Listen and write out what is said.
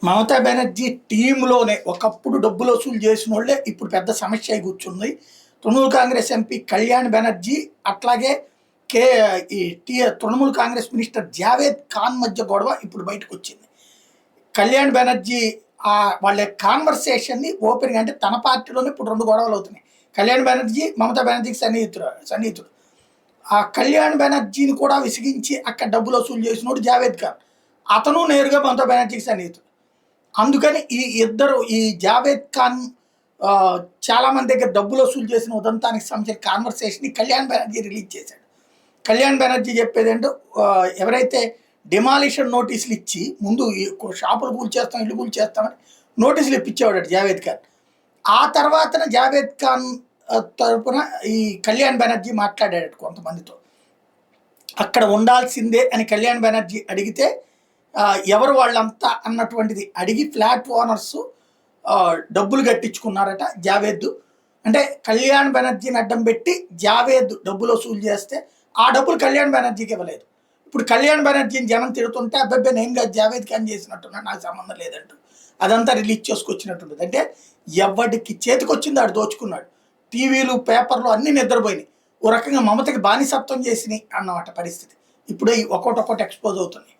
మమతా బెనర్జీ టీంలోనే ఒకప్పుడు డబ్బులు వసూలు చేసిన వాళ్ళే ఇప్పుడు పెద్ద సమస్య అయి కూర్చుంది. తృణమూల్ కాంగ్రెస్ ఎంపీ కళ్యాణ్ బెనర్జీ అట్లాగే కే ఈ తృణమూల్ కాంగ్రెస్ మినిస్టర్ జావేద్ ఖాన్ మధ్య గొడవ ఇప్పుడు బయటకు వచ్చింది. కళ్యాణ్ బెనర్జీ వాళ్ళ కాన్వర్సేషన్ని ఓపెన్గా, అంటే తన పార్టీలోనే ఇప్పుడు రెండు గొడవలు అవుతున్నాయి. కళ్యాణ్ బెనర్జీ మమతా బెనర్జీకి సన్నిహితుడు. ఆ కళ్యాణ్ బెనర్జీని కూడా విసిగించి అక్కడ డబ్బులు వసూలు చేసినోడు జావేద్ ఖాన్. అతను నేరుగా మమతా బెనర్జీకి సన్నిహితుడు. అందుకని ఈ ఇద్దరు, ఈ జావేద్ ఖాన్ చాలా మంది దగ్గర డబ్బులు వసూలు చేసిన ఉదంతానికి సంబంధించిన కాన్వర్సేషన్ కళ్యాణ్ బెనర్జీ రిలీజ్ చేశాడు. కళ్యాణ్ బెనర్జీ చెప్పేది ఏంటో, ఎవరైతే డిమాలిషన్ నోటీసులు ఇచ్చి ముందు షాపులు కూల్చేస్తాం, ఇల్లు కూల్చేస్తామని నోటీసులు ఇప్పించేవాడు జావేద్ ఖాన్. ఆ తర్వాతన జావేద్ ఖాన్ తరపున ఈ కళ్యాణ్ బెనర్జీ మాట్లాడాడు కొంతమందితో. అక్కడ ఉండాల్సిందే అని కళ్యాణ్ బెనర్జీ అడిగితే ఎవరు వాళ్ళంతా అన్నటువంటిది అడిగి ఫ్లాట్ ఓనర్స్ డబ్బులు కట్టించుకున్నారట జావేద్. అంటే కళ్యాణ్ బెనర్జీని అడ్డం పెట్టి జావేద్ డబ్బులు వసూలు చేస్తే ఆ డబ్బులు కళ్యాణ్ బెనర్జీకి ఇవ్వలేదు. ఇప్పుడు కళ్యాణ్ బెనర్జీని జనం తిడుతుంటే అబ్బాయి నేను కాదు జావేద్ ఖాన్ చేసినట్టున్నా, నాకు సంబంధం లేదంటూ అదంతా రిలీజ్ చేసుకొచ్చినట్టుంటుంది. అంటే ఎవరికి చేతికొచ్చింది ఆడు దోచుకున్నాడు. టీవీలు, పేపర్లు అన్నీ నిద్రపోయినాయి. ఓ రకంగా మమతకి బానిసత్వం చేసినాయి అన్నమాట పరిస్థితి. ఇప్పుడే ఒక్కొక్కటి ఎక్స్పోజ్ అవుతుంది.